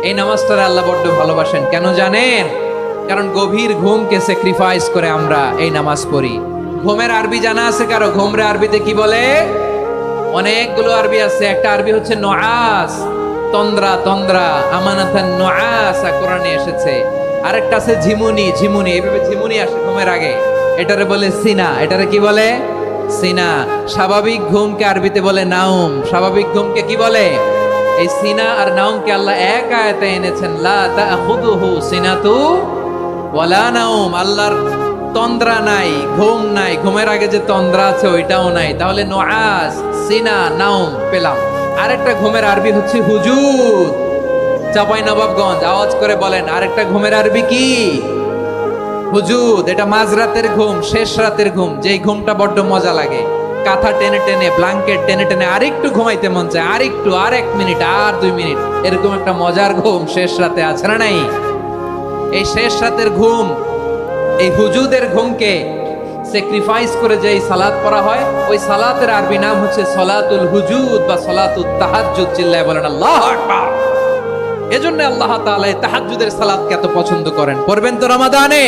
এই নামাজটারে আল্লাহ বড্ড ভালোবাসেন, কেন জানেন? কারণ গভীর ঘুমকে স্যাক্রিফাইস করে আমরা এই নামাজ পড়ি। ঘুমের আরবি জানা আছে কারো? ঘুমরে আরবিতে কি বলে? অনেকগুলো আরবি আছে। একটা আরবি হচ্ছে নুআস, তন্দ্রা তন্দ্রা, আমানাতান নুআসা কোরআনে এসেছে। আরেকটা আছে ঝিমুনি, ঝিমুনি, এইভাবে ঝিমুনি আসে ঘুমের আগে, এটারে বলে সিনা। এটারে কি বলে? সিনা। স্বাভাবিক ঘুমকে আরবিতে বলে নাউম। স্বাভাবিক ঘুমকে কি বলে? এই সিনা আর নাউমকে আল্লাহ এক আয়াতে এনেছেন, লা তাখুযুহু সিনাতু ওয়ালা নাউম। আল্লাহর তন্দ্রা নাই, ঘুম নাই, ঘুমের আগে যে তন্দ্রা আছে ওইটাও নাই। তাহলে নুআস, সিনা, নাউম পেলাম। আরেকটা ঘুমের আরবি হচ্ছে হুজুদ। চাঁপাইনবাবগঞ্জ আওয়াজ করে বলেন, আরেকটা ঘুমের আরবি কি? হুজুদ। এটা মাঝরাতের ঘুম, শেষ রাতের ঘুম, যেই ঘুমটা বড্ড মজা লাগে। কাঁথা টেনে টেনে, ব্ল্যাঙ্কেট টেনে টেনে আরেকটু ঘুমাইতে মন চায়, আরেকটু, আর 1 মিনিট, আর 2 মিনিট, এরকম একটা মজার ঘুম শেষ রাতে আছে না নাই? এই শেষ রাতের ঘুম, এই হুজুদের ঘুমকে স্যাক্রিফাইস করে যে সালাত পড়া হয়, ওই সালাতের আরবি নাম হচ্ছে সলাতুল হুজুদ বা সলাতুত তাহাজ্জুদ। চিল্লায় বলেন আল্লাহু আকবার। এজন্য আল্লাহ তাআলা এই তাহাজ্জুদের সালাতকে এত পছন্দ করেন। পড়বেন তো রমাদানে?